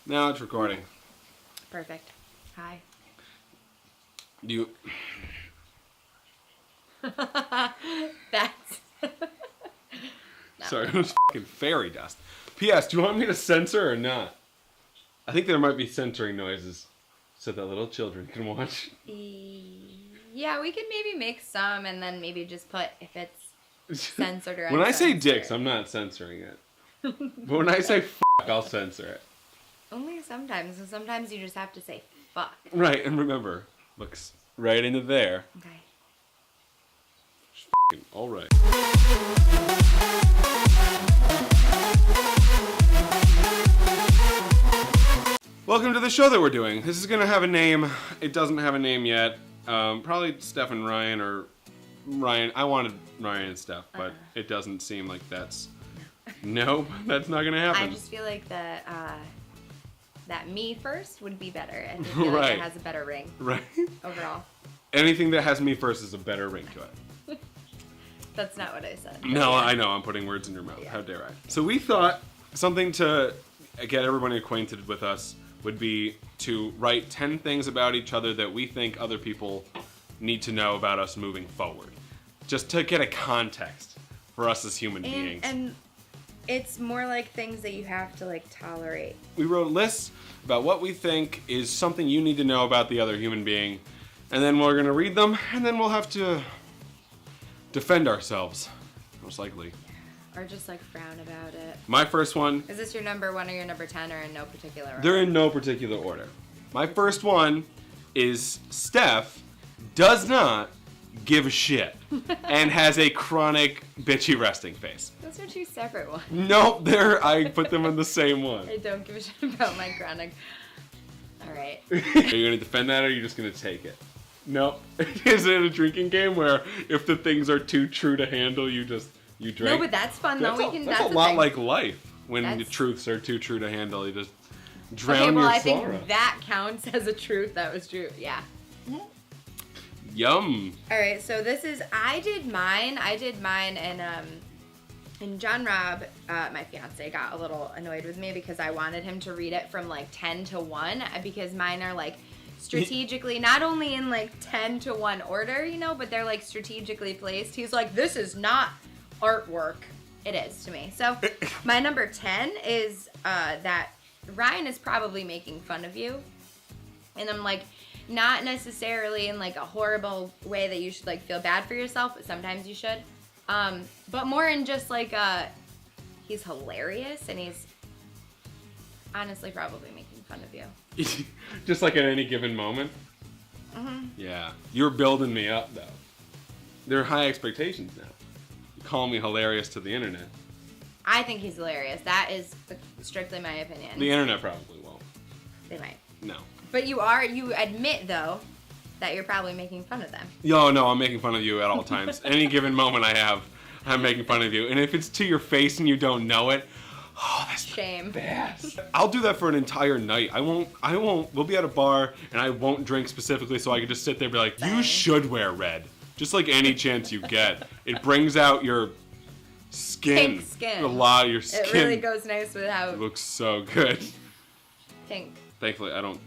Now it's recording. Perfect. Hi. You. That's... No. Sorry, it was fucking fairy dust. P.S. Do you want me to censor or not? I think there might be censoring noises so that little children can watch. Yeah, we could maybe make some and then maybe just put if it's censored or When I say uncensored. dicks, I'm not censoring it. But when I say fuck, I'll censor it. Only sometimes. And sometimes you just have to say fuck. Right, and remember, looks right into there. Okay. Fucking all right. Welcome to the show that we're doing. This is gonna have a name. It doesn't have a name yet. Probably Steph and Ryan or Ryan. I wanted Ryan and Steph, but it doesn't seem like that's. Nope, that's not gonna happen. I just feel like that me first would be better. I feel like it has a better ring. Right. Overall. Anything that has me first is a better ring to it. That's not what I said. No, yeah. I know. I'm putting words in your mouth. Yeah. How dare I? So we thought something to get everybody acquainted with us would be to write 10 things about each other that we think other people need to know about us moving forward. Just to get a context for us as human beings. And it's more like things that you have to like tolerate. We wrote lists about what we think is something you need to know about the other human being. And then we're going to read them, and then we'll have to defend ourselves, most likely. Or just like frown about it. My first one... Is this your number 1 or your number 10 or in no particular order? They're in no particular order. My first one is Steph does not give a shit and has a chronic bitchy resting face. Those are two separate ones. Nope, I put them in the same one. I don't give a shit about my chronic. Alright. Are you going to defend that or are you just going to take it? Nope. Is it a drinking game where if the things are too true to handle, you drink? No, but that's fun though. That's a lot like life. When the truths are too true to handle, you just drown your sorrow. I think that counts as a truth. That was true. Yeah. Yum. Alright, so this is, I did mine and John Robb, my fiance, got a little annoyed with me because I wanted him to read it from like 10 to 1 because mine are like strategically, not only in like 10 to 1 order, you know, but they're like strategically placed. He's like, this is not artwork. It is to me. So my number 10 is that Ryan is probably making fun of you. And I'm like, not necessarily in like a horrible way that you should like feel bad for yourself, but sometimes you should. But more in just like he's hilarious and he's honestly probably making fun of you. Just like at any given moment? Mm-hmm. Yeah. You're building me up though. There are high expectations now. You call me hilarious to the internet. I think he's hilarious. That is strictly my opinion. The internet probably won't. They might. No. But you admit though that you're probably making fun of them. Yo, no, I'm making fun of you at all times. Any given moment I have, I'm making fun of you. And if it's to your face and you don't know it, oh, that's shame. Best. I'll do that for an entire night. I won't, we'll be at a bar and I won't drink specifically so I can just sit there and be like, you should wear red. Just like any chance you get. It brings out your skin. Pink skin. A lot of your skin. It really goes nice with how it looks so good. Pink. Thankfully, I don't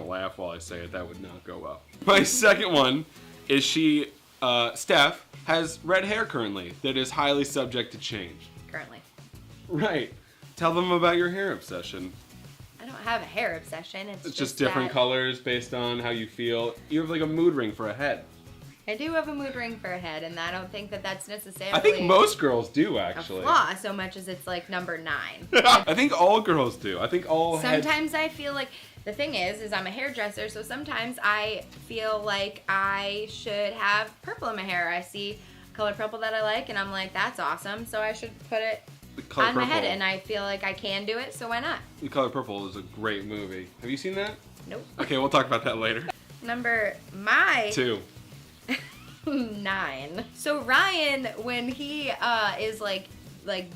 laugh while I say it. That would not go well. My second one is Steph has red hair currently that is highly subject to change. Currently. Right. Tell them about your hair obsession. I don't have a hair obsession. It's just different colors based on how you feel. You have like a mood ring for a head. I do have a mood ring for a head, and I don't think that that's necessarily I think most girls do, actually. a flaw so much as it's like number 9. I think all girls do. I think all Sometimes I feel like, the thing is I'm a hairdresser, so sometimes I feel like I should have purple in my hair. I see color purple that I like, and I'm like, that's awesome, so I should put it on my head, and I feel like I can do it, so why not? The Color Purple is a great movie. Have you seen that? Nope. Okay, we'll talk about that later. Number 2. 9. So Ryan, when he is like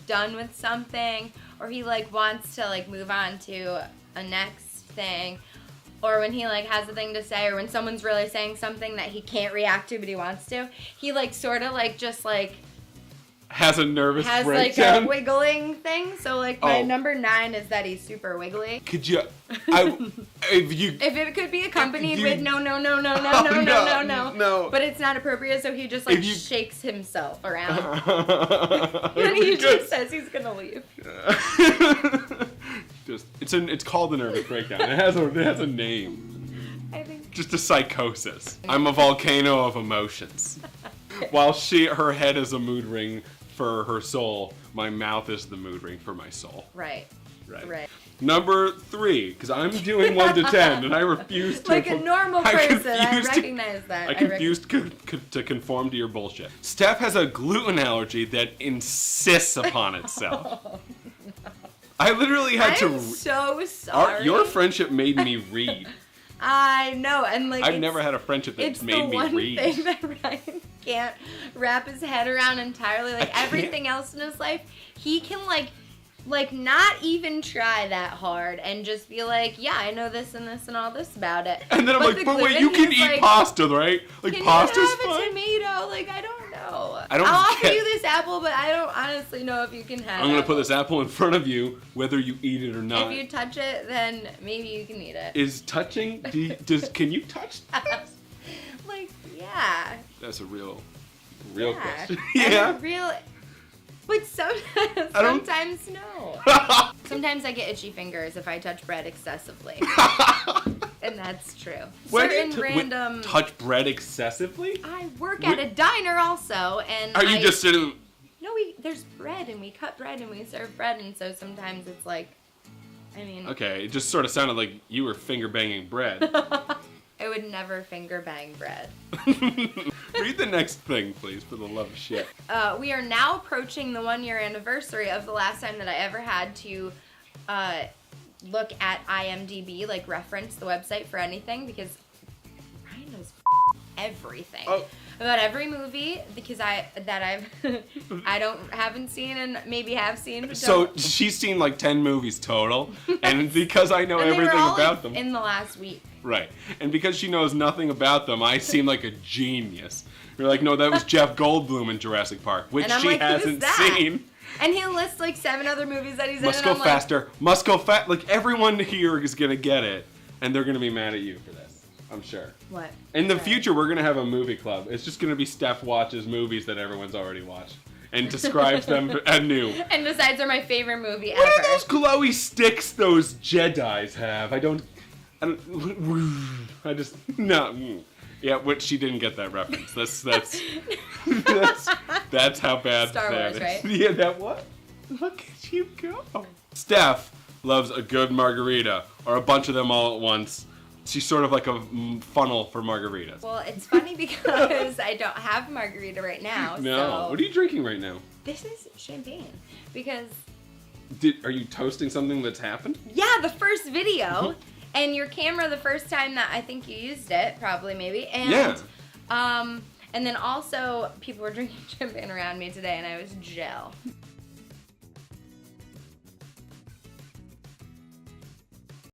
done with something, or he like wants to like move on to a next thing, or when he like has a thing to say, or when someone's really saying something that he can't react to but he wants to, he like sort of like just like has a nervous has breakdown. like a wiggling thing. So like my Oh. number 9 is that he's super wiggly. Could you? If it could be accompanied with no. No. But it's not appropriate, so he just like shakes himself around. And And he just says he's gonna leave. It's called a nervous breakdown. It has a name. I think. Just a psychosis. I'm a volcano of emotions. While her head is a mood ring for her soul, my mouth is the mood ring for my soul. Right. Number 3, because I'm doing 1 to 10, and I refuse to. Like a normal person, I recognize that. I refuse to conform to your bullshit. Steph has a gluten allergy that insists upon itself. I literally had I'm so sorry. Your friendship made me read. I know, and like I've never had a friendship that's made me read. It's the one thing that Ryan can't wrap his head around entirely. Like everything else in his life, he can like not even try that hard and just be like, yeah, I know this and this and all this about it. And then I'm like, but wait, you can eat pasta, right? Like pasta's fine. Can you have fine? a tomato? Like I don't know. I don't I'll offer get- you this apple, but I don't honestly know if you can have. I'm gonna put this apple in front of you, whether you eat it or not. If you touch it, then maybe you can eat it. Is touching? Can you touch this? Like, yeah. That's a real question. Yeah. Real. But sometimes no. Sometimes I get itchy fingers if I touch bread excessively. And that's true. Random. Touch bread excessively? I work at a diner also, and Are you just sitting? No, there's bread, and we cut bread, and we serve bread, and so sometimes it's like, I mean. Okay, it just sort of sounded like you were finger banging bread. I would never finger bang bread. Read the next thing, please, for the love of shit. We are now approaching the 1-year anniversary of the last time that I ever had to look at IMDb, like reference the website for anything, because Ryan knows everything about every movie because I haven't seen and maybe have seen. But So she's seen like 10 movies total, and because I know and everything they were all, about them. in the last week. Right. And because she knows nothing about them, I seem like a genius. You're like, no, that was Jeff Goldblum in Jurassic Park, which And I'm she like, who's hasn't that? seen. And he'll list like 7 other movies that he's Must in. go and I'm faster. Must go fast. Like, everyone here is going to get it, and they're going to be mad at you for this. I'm sure. What? In the future, we're going to have a movie club. It's just going to be Steph watches movies that everyone's already watched and describes them anew. And decides they're my favorite movie What ever. are those glowy sticks those Jedis have? No. Yeah, which she didn't get that reference. That's how bad Star that Wars, is. right? Yeah, that what? Look at you go. Steph loves a good margarita, or a bunch of them all at once. She's sort of like a funnel for margaritas. Well, it's funny because I don't have margarita right now. No. So What are you drinking right now? this is champagne. Because, Are you toasting something that's happened? yeah, the first video, and your camera the first time that I think you used it, probably, maybe. And, Yeah. And then also, people were drinking champagne around me today, and I was gel.